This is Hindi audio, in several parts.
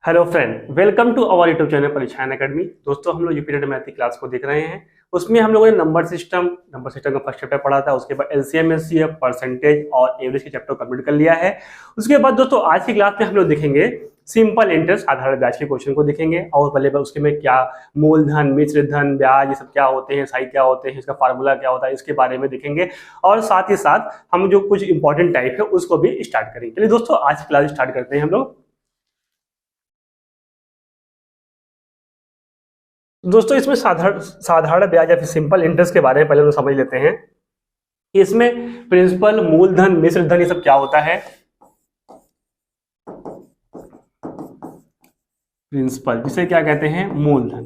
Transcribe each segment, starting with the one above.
Hello friend, welcome to our YouTube channel Parikshan academy. दोस्तों, हम लोग यूपीटेड मैथ की क्लास को देख रहे हैं। उसमें हम लोगों ने नंबर सिस्टम का फर्स्ट चैप्टर पढ़ा था। उसके बाद एलसीएम एचसीएफ, परसेंटेज और एवरेज के चैप्टर कंप्लीट कर लिया है। उसके बाद दोस्तों आज की क्लास में हम लोग देखेंगे सिंपल इंटरेस्ट आधारित ब्याज के क्वेश्चन को देखेंगे। और पहले उसके में क्या मूलधन, मिश्र धन, ब्याज, ये सब क्या होते हैं, साई क्या होते हैं, इसका फार्मूला क्या होता है, इसके बारे में देखेंगे। और साथ ही साथ हम जो कुछ इंपॉर्टेंट टाइप है उसको भी स्टार्ट करेंगे। चलिए दोस्तों, आज की क्लास स्टार्ट करते हैं हम लोग। दोस्तों, इसमें साधारण साधारण ब्याज या फिर सिंपल इंटरेस्ट के बारे में पहले हम समझ लेते हैं कि इसमें प्रिंसिपल, मूलधन, मिश्र धन, ये सब क्या होता है। प्रिंसिपल जिसे क्या कहते हैं, मूलधन।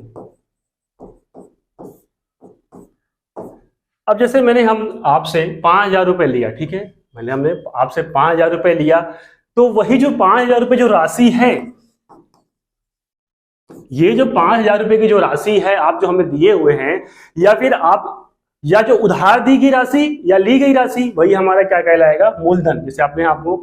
अब जैसे हम आपसे 5,000 रुपए लिया, ठीक है, हमने आपसे 5,000 रुपए लिया, तो वही जो 5,000 रुपए जो राशि है, ये जो 5,000 रुपए की जो राशि है आप जो हमें दिए हुए हैं, या फिर आप या जो उधार दी गई राशि या ली गई राशि, वही हमारा क्या कहलाएगा, मूलधन। जैसे आपने आपको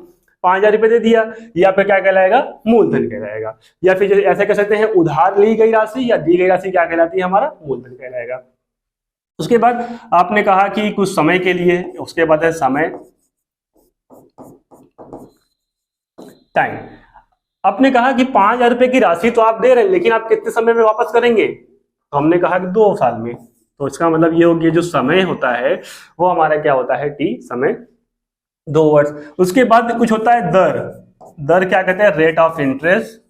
5,000 रुपए दे दिया, या फिर क्या कहलाएगा, मूलधन कहलाएगा। या फिर जैसे ऐसे कह सकते हैं, उधार ली गई राशि या दी गई राशि क्या कहलाती है, हमारा मूलधन कहलाएगा। उसके बाद आपने कहा कि कुछ समय के लिए, उसके बाद है समय, टाइम। आपने कहा कि 5,000 रुपए की राशि तो आप दे रहे हैं, लेकिन आप कितने समय में वापस करेंगे, तो हमने कहा कि 2 साल में। तो इसका मतलब ये हो गया, जो समय होता है वो हमारा क्या होता है, टी, समय, 2 वर्ष। उसके बाद कुछ होता है दर। दर क्या कहते हैं, रेट ऑफ इंटरेस्ट।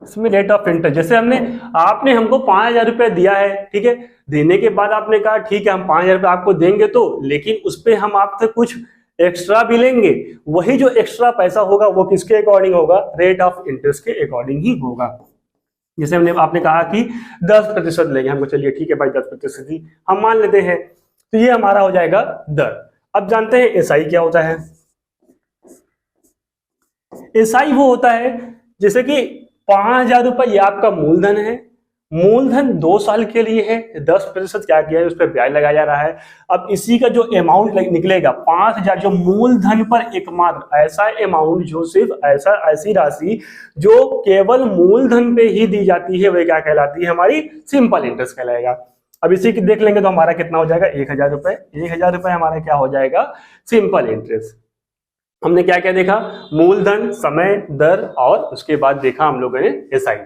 इसमें रेट ऑफ इंटरेस्ट, जैसे आपने हमको 5,000 रुपए दिया है, ठीक है, देने के बाद आपने कहा ठीक है हम 5,000 रुपए आपको देंगे, तो लेकिन उस पर हम आपसे कुछ एक्स्ट्रा भी लेंगे। वही जो एक्स्ट्रा पैसा होगा वो किसके अकॉर्डिंग होगा, रेट ऑफ इंटरेस्ट के अकॉर्डिंग ही होगा। जैसे आपने कहा कि 10% लेंगे, हमको चलिए ठीक है भाई 10% ही हम मान लेते हैं, तो ये हमारा हो जाएगा दर। अब जानते हैं एसआई क्या होता है। एसआई वो होता है, जैसे कि 5,000 रुपए ये आपका मूलधन है। मूलधन 2 साल के लिए है, 10% क्या किया है, उस पर ब्याज लगाया जा रहा है। अब इसी का जो अमाउंट निकलेगा 5,000, जो मूलधन पर एकमात्र ऐसा अमाउंट, जो सिर्फ ऐसी राशि जो केवल मूलधन पे ही दी जाती है, वह क्या कहलाती है, हमारी सिंपल इंटरेस्ट कहलाएगा। अब इसी की देख लेंगे तो हमारा कितना हो जाएगा, 1,000 रुपए। 1,000 रुपए हमारा क्या हो जाएगा, सिंपल इंटरेस्ट। हमने क्या क्या देखा, मूलधन, समय, दर, और उसके बाद देखा हम लोगों ने एसआई।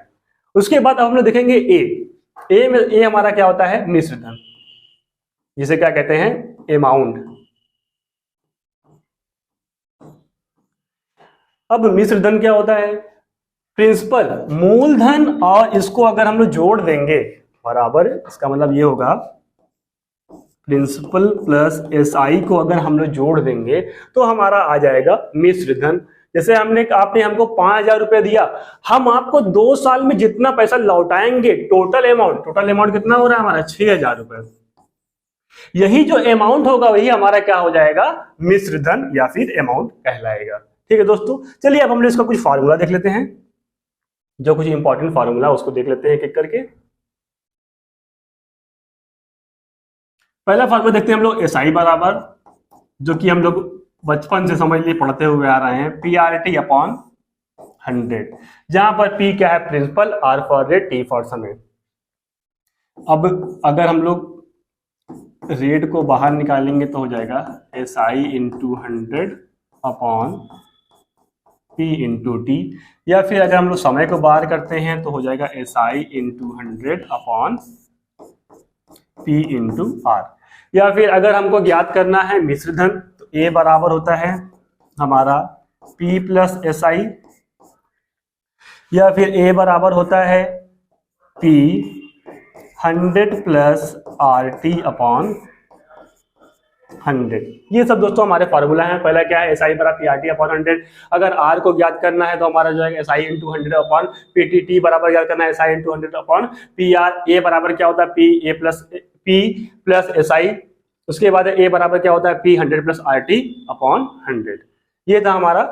उसके बाद अब हम लोग देखेंगे ए हमारा क्या होता है, मिश्र धन, जिसे क्या कहते हैं, अमाउंट। अब मिश्र धन क्या होता है, प्रिंसिपल, मूलधन, और इसको अगर हम लोग जोड़ देंगे बराबर, इसका मतलब ये होगा प्रिंसिपल प्लस एसआई को अगर हम लोग जोड़ देंगे तो हमारा आ जाएगा मिश्र धन। जैसे आपने हमको 5,000 रुपए दिया, हम आपको 2 साल में जितना पैसा लौटाएंगे, टोटल अमाउंट कितना हो रहा है हमारा, 6,000 रुपए। यही जो अमाउंट होगा वही हमारा क्या हो जाएगा, मिश्र धन या फिर अमाउंट कहलाएगा। ठीक है दोस्तों, चलिए अब हम इसका कुछ फार्मूला देख लेते हैं। जो कुछ इंपॉर्टेंट फार्मूला उसको देख लेते हैं एक एक करके। पहला फार्मूला देखते हैं हम लोग, एसआई बराबर, जो कि हम लोग बचपन से समझ लिए पढ़ते हुए आ रहे हैं, पी आर टी अपॉन 100, जहां पर पी क्या है, principal, R for rate, T for समय। अब अगर हम लोग रेट को बाहर निकालेंगे तो हो जाएगा S I into 100 upon P into T, या फिर अगर हम लोग समय को बाहर करते हैं तो हो जाएगा S I into 100 upon P into R. या फिर अगर हमको ज्ञात करना है मिश्र धन, तो ए बराबर होता है हमारा P प्लस एस आई, या फिर ए बराबर होता है P 100 plus R T upon 100। ये सब दोस्तों हमारे फार्मूला है। पहला क्या है, एस आई बराबर पी आर टी अपॉन 100। अगर आर को ज्ञात करना है तो हमारा जो है S I into 100 upon P T, T बराबर ज्ञात करना है S I into 100 upon P R. A बराबर क्या होता है, पी प्लस एस आई। उसके बाद ए बराबर क्या होता है, P 100 plus R T upon 100। ये था हमारा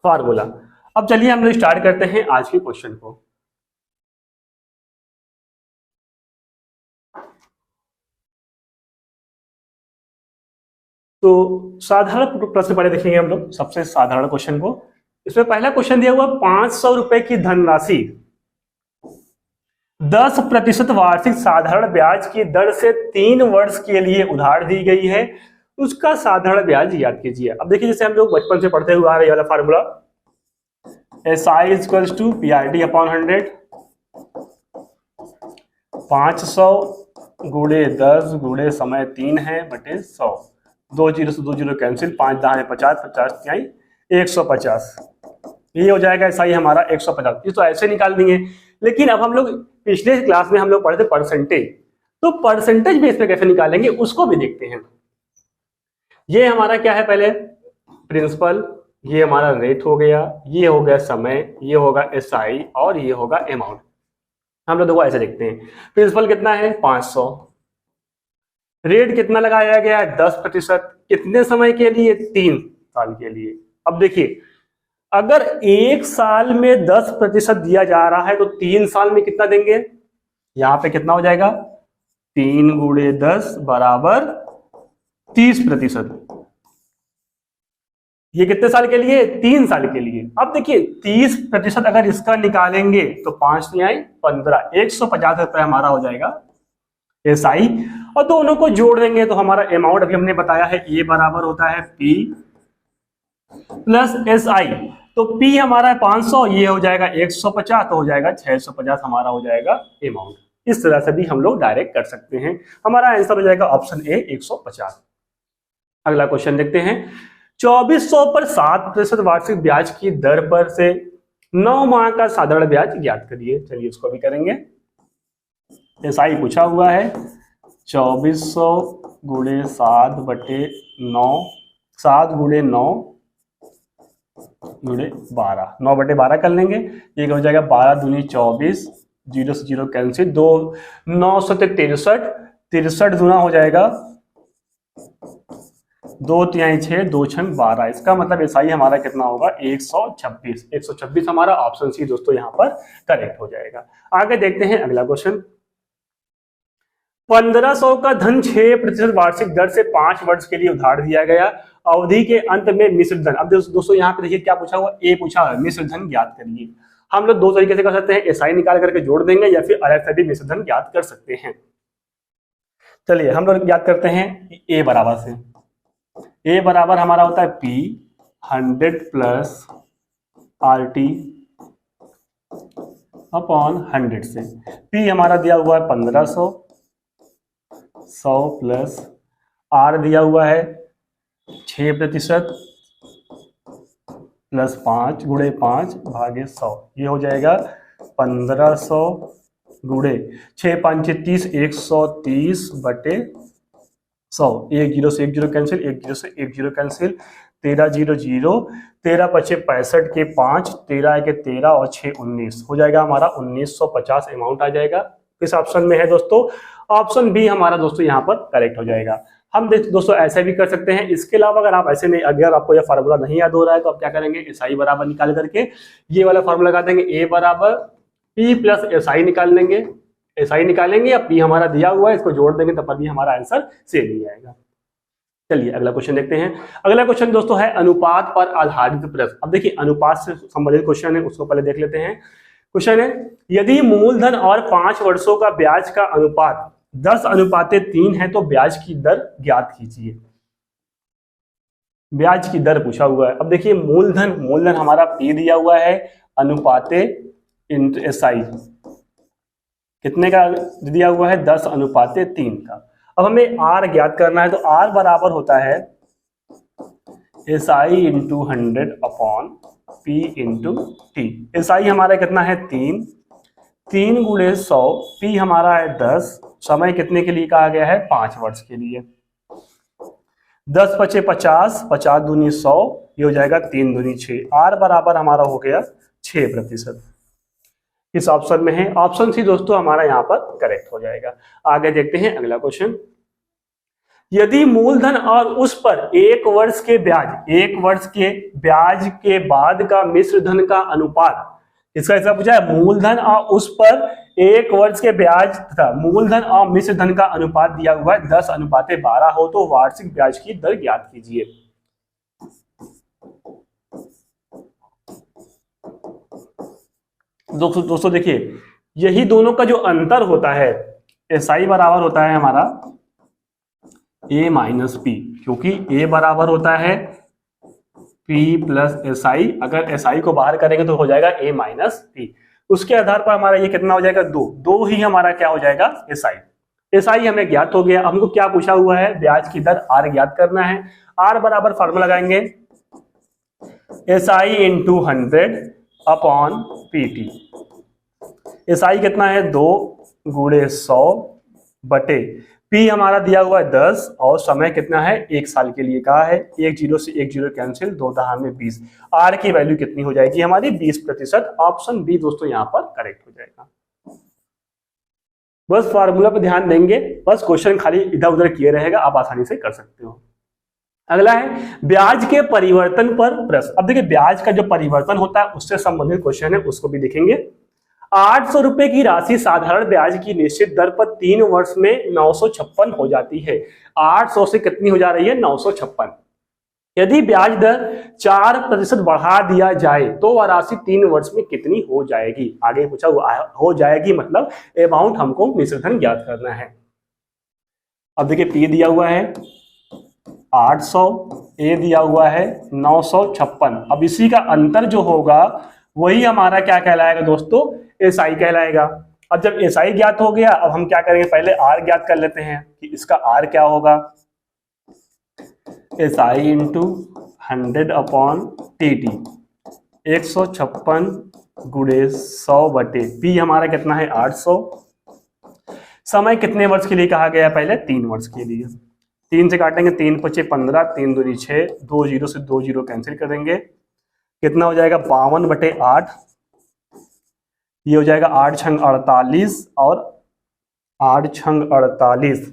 फार्मूला। अब चलिए हम लोग स्टार्ट करते हैं आज के क्वेश्चन को। तो साधारण प्रश्न पहले देखेंगे हम लोग, सबसे साधारण क्वेश्चन को। इसमें पहला क्वेश्चन दिया हुआ 500 रुपए की धनराशि 10% वार्षिक साधारण ब्याज की दर से 3 वर्ष के लिए उधार दी गई है, उसका साधारण ब्याज याद कीजिए। अब देखिए, जैसे हम लोग बचपन से पढ़ते हुए आ रहे हैं, ये वाला formula SI equals to PRT upon 100, 500 गुणे 10 गुणे समय 3 है बटे 100, 2 जीरो से 2 जीरो कैंसिल, 5 दाएं 50, 50 तिहाई 150, ये हो जाएगा SI हमारा 150। ये तो ऐसे निकाल देंगे, लेकिन अब हम लोग पिछले क्लास में हम लोग पढ़े थे परसेंटेज, तो परसेंटेज बेस पे कैसे निकालेंगे उसको भी देखते हैं। ये हमारा क्या है, पहले प्रिंसिपल, ये हमारा रेट हो गया, ये हो गया समय, ये होगा SI और ये होगा अमाउंट। हम लोग देखो ऐसे देखते हैं, प्रिंसिपल कितना है 500, रेट कितना लगाया गया है 10%, कितने समय के लिए 3 साल के लिए। अब देखिए, अगर 1 साल में 10% दिया जा रहा है तो 3 साल में कितना देंगे, यहां पे कितना हो जाएगा 3 गुणे 10 बराबर 30%। ये कितने साल के लिए 3 साल के लिए। अब देखिए 30% अगर इसका निकालेंगे तो 5 नहीं आई 15, 150 रुपए हमारा हो जाएगा SI, और दोनों को जोड़ देंगे तो हमारा अमाउंट अभी हमने बताया है A बराबर होता है P प्लस SI, तो P हमारा है 500, ये हो जाएगा 150, तो हो जाएगा 650 हमारा हो जाएगा अमाउंट। इस तरह से भी हम लोग डायरेक्ट कर सकते हैं। हमारा आंसर हो जाएगा ऑप्शन A 150। अगला क्वेश्चन देखते हैं, 2400 पर 7% वार्षिक ब्याज की दर पर से 9 माह का साधारण ब्याज ज्ञात करिए। चलिए इसको भी करेंगे। SI पूछा हुआ है 2400 गुणे 7 बटे 9, 7 गुणे 9 गुणे 12, 9 बटे 12 कर लेंगे, ये हो जाएगा 12 दूनी 24, 0 से 0 कैंसिल, 2 9 से 63, 63 दूना हो जाएगा 2 तिहाई 6, 2 छंग 12। इसका मतलब SI हमारा कितना होगा 126। 126 हमारा ऑप्शन सी दोस्तों यहाँ पर करेक्ट हो जाएगा। आगे देखते हैं अगला क्वेश्चन, 1500 का धन 6% वार्षिक दर से 5 वर्ष के लिए उधार दिया गया, अवधि के अंत में मिश्र धन। अब दोस्तों यहाँ पे देखिए क्या पूछा हुआ, ए पूछा है मिश्र धन ज्ञात करिए। हम लोग दो तरीके से कर सकते हैं, SI निकाल करके जोड़ देंगे या फिर अलग से भी मिश्र धन ज्ञात कर सकते हैं। चलिए हम लोग ज्ञात करते हैं A बराबर से। A बराबर हमारा होता है P 100 प्लस RT अपॉन 100 से। P हमारा दिया हुआ है 1500, 100 प्लस R दिया हुआ है 6% प्लस 5 गुणे 5 भागे 100, ये हो जाएगा 1500 गुणे 6 5 30, 130 बटे 100, 1 0 से 1 0 कैंसिल, 1 0 से 1 0 कैंसिल, 13 0 0, 13 पचे 65 के 5, 13 के 13 और 6 19, हो जाएगा हमारा 1950 अमाउंट आ जाएगा। किस ऑप्शन में है दोस्तों, ऑप्शन बी हमारा दोस्तों यहाँ पर करेक्ट हो जाएगा। हम दोस्तों ऐसे भी कर सकते हैं। इसके अलावा अगर आप ऐसे नहीं, अगर आपको यह फार्मूला नहीं याद हो रहा है तो आप क्या करेंगे, SI बराबर निकाल करके ये वाला फार्मूला लगा देंगे, A बराबर P प्लस SI निकाल लेंगे, SI निकालेंगे या P हमारा दिया हुआ है इसको जोड़ देंगे तब भी हमारा आंसर सेम ही आएगा। चलिए अगला क्वेश्चन देखते हैं। अगला क्वेश्चन दोस्तों है अनुपात पर आधारित प्रश्न। अब देखिए अनुपात से संबंधित क्वेश्चन है, उसको पहले देख लेते हैं। क्वेश्चन है, यदि मूलधन और 5 वर्षों का ब्याज का अनुपात 10:3 है तो ब्याज की दर ज्ञात कीजिए। ब्याज की दर पूछा हुआ है। अब देखिए मूलधन हमारा P दिया हुआ है, अनुपाते इंटू SI कितने का दिया हुआ है 10:3 का। अब हमें R ज्ञात करना है तो R बराबर होता है SI into 100 upon P into T। SI हमारा कितना है 3 गुणे 100, P हमारा है 10, समय कितने के लिए कहा गया है 5 वर्ष के लिए, 10 पचे 50, 50 दूनी 100, ये हो जाएगा 3 दूनी 6। R बराबर हमारा हो गया 6%। इस ऑप्शन में है, ऑप्शन सी दोस्तों हमारा यहाँ पर करेक्ट हो जाएगा। आगे देखते हैं अगला क्वेश्चन, यदि मूलधन और उस पर 1 वर्ष के ब्याज के बाद का मिश्र धन का अनुपात, इसका ऐसा पूछा है मूलधन और उस पर एक वर्ष के ब्याज तथा मूलधन और मिश्र धन का अनुपात दिया हुआ है 10:12 हो तो वार्षिक ब्याज की दर ज्ञात कीजिए। दोस्तों देखिए, यही दोनों का जो अंतर होता है, एसआई बराबर होता है हमारा ए माइनस पी, क्योंकि ए बराबर होता है पी प्लस एसआई। अगर एसआई को बाहर करेंगे तो हो जाएगा ए माइनस पी। उसके आधार पर हमारा ये कितना हो जाएगा, दो ही हमारा क्या हो जाएगा, एसआई। एसआई हमें ज्ञात हो गया। हमको क्या पूछा हुआ है, ब्याज की दर आर ज्ञात करना है। आर बराबर फार्मूला लगाएंगे SI into 100 upon PT. SI कितना है, 2 गुणे 100 बटे पी हमारा दिया हुआ है 10 और समय कितना है, 1 साल के लिए कहा है। 1 जीरो से 1 जीरो कैंसिल, 2 दहा में 20। आर की वैल्यू कितनी हो जाएगी हमारी, 20%। ऑप्शन बी दोस्तों यहाँ पर करेक्ट हो जाएगा। बस फार्मूला पर ध्यान देंगे, बस क्वेश्चन खाली इधर उधर किए रहेगा, आप आसानी से कर सकते हो। अगला है ब्याज के परिवर्तन पर प्रश्न। अब देखिए, ब्याज का जो परिवर्तन होता है उससे संबंधित क्वेश्चन है, उसको भी देखेंगे। 800 रुपए की राशि साधारण ब्याज की निश्चित दर पर 3 वर्ष में 956 हो जाती है। 800 से कितनी हो जा रही है, 956। यदि ब्याज दर 4% बढ़ा दिया जाए तो वह राशि 3 वर्ष में कितनी हो जाएगी। आगे पूछा हो जाएगी मतलब अमाउंट हमको मिश्र धन ज्ञात करना है। अब देखिए, पी दिया हुआ है 800, ए दिया हुआ है 956। अब इसी का अंतर जो होगा वही हमारा क्या कहलाएगा दोस्तों, एसआई कहलाएगा। अब जब एसआई ज्ञात हो गया, अब हम क्या करेंगे, पहले आर ज्ञात कर लेते हैं कि इसका आर क्या होगा, एसआई इंटू 100 अपॉन टीटी। 156 गुणे 100 बटे पी हमारा कितना है, 800। समय कितने वर्ष के लिए कहा गया, पहले 3 वर्ष के लिए। 3 से काटेंगे, 3 पचे 15, 3 दूनी 6, 2 जीरो से 2 जीरो कैंसिल करेंगे, कितना हो जाएगा 52/8। ये हो जाएगा 8 छंग 48 और 8 छंग 48,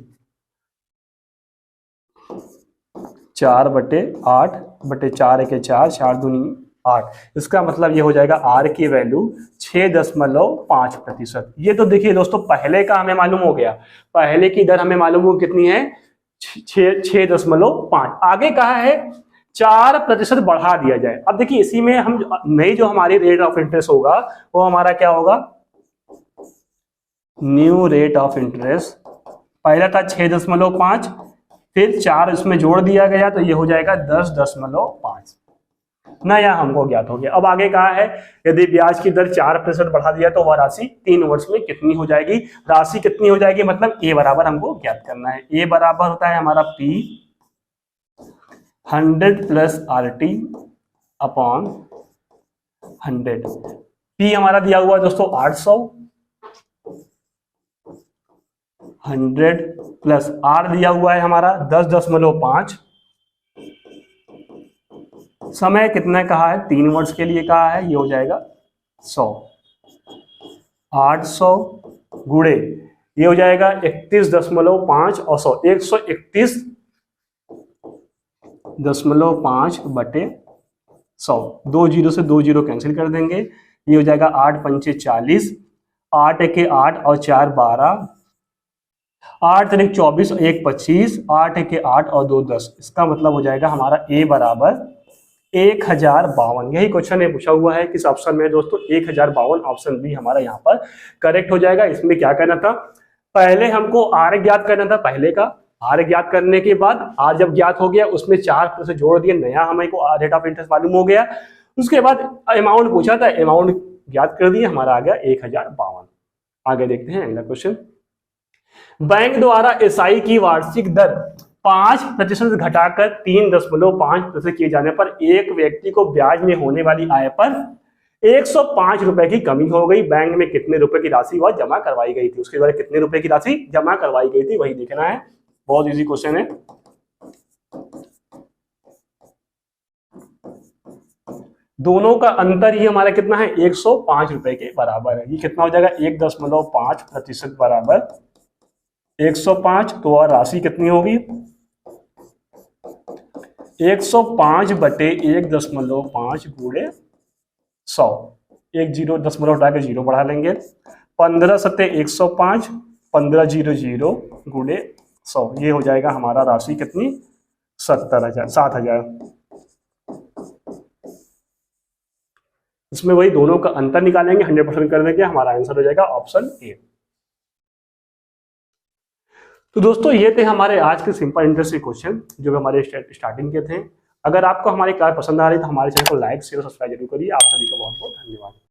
4/8/4 1 4, 4 दूनी 8। इसका मतलब ये हो जाएगा आर की वैल्यू 6.5%। ये तो देखिए दोस्तों, पहले का हमें मालूम हो गया, पहले की दर हमें मालूम हो कितनी है, 6.5। आगे कहा है 4% बढ़ा दिया जाए। अब देखिए, इसी में हम नई जो हमारी रेट ऑफ इंटरेस्ट होगा वो हमारा क्या होगा, न्यू रेट ऑफ इंटरेस्ट। पहला था 6.5, फिर 4 इसमें जोड़ दिया गया तो ये हो जाएगा 10.5। नया हमको ज्ञात हो गया। अब आगे कहा है यदि ब्याज की दर 4% बढ़ा दिया तो वह राशि 3 वर्ष में कितनी हो जाएगी। राशि कितनी हो जाएगी मतलब ए बराबर हमको ज्ञात करना है। ए बराबर होता है हमारा P 100 plus RT upon 100। P हमारा दिया हुआ है दोस्तों 800, 100 प्लस आर दिया हुआ है हमारा 10.5। समय कितना कहा है, 3 वर्ष के लिए कहा है, ये हो जाएगा 100। 800 गुणे ये हो जाएगा 31.5 और 100, 131.5 बटे 100। 2 जीरो से 2 जीरो कैंसिल कर देंगे, ये हो जाएगा 8 पंचे 40, 8 एके 8 और 4 12, 8 तरीक 24 और 1 25, 8 एके 8 और 2 10। इसका मतलब हो जाएगा हमारा ए बराबर 1052। यही क्वेश्चन है पूछा हुआ है किस ऑप्शन में दोस्तों, 1052। ऑप्शन बी हमारा यहाँ पर करेक्ट हो जाएगा। इसमें क्या करना था, पहले हमको आर ज्ञात करना था, पहले का आर ज्ञात करने के बाद आर जब ज्ञात हो गया उसमें 4 से जोड़ दिए, नया हमें को रेट ऑफ इंटरेस्ट मालूम हो गया। उसके बाद अमाउंट पूछा था, अमाउंट ज्ञात कर दिए, हमारा आ गया 1052। आगे देखते हैं अगला क्वेश्चन। बैंक द्वारा एसआई की वार्षिक दर 5% घटाकर 3.5% किए जाने पर एक व्यक्ति को ब्याज में होने वाली आय पर 105 रुपए की कमी हो गई। बैंक में कितने रुपए की राशि वह जमा करवाई गई थी, उसके द्वारा कितने रुपए की राशि जमा करवाई गई थी, वही देखना है। बहुत इजी क्वेश्चन है। दोनों का अंतर ही हमारा कितना है, 105 रुपए के बराबर है। ये कितना हो जाएगा, 1.5% बराबर 105। तो राशि कितनी होगी, 105 बटे 1.5 गुणे 100। 1 जीरो 10 हटा के 0 बढ़ा लेंगे, 15 सत्ते 105, 1500 गुणे 100, ये हो जाएगा हमारा राशि कितनी, 70,000, 7,000। इसमें वही दोनों का अंतर निकालेंगे, 100% कर देंगे, हमारा आंसर हो जाएगा ऑप्शन ए। तो दोस्तों ये थे हमारे आज के सिंपल इंटरेस्ट के क्वेश्चन जो हमारे स्टार्टिंग के थे। अगर आपको हमारी क्लास पसंद आ रही है तो हमारे चैनल को लाइक शेयर सब्सक्राइब जरूर करिए। आप सभी का बहुत बहुत धन्यवाद।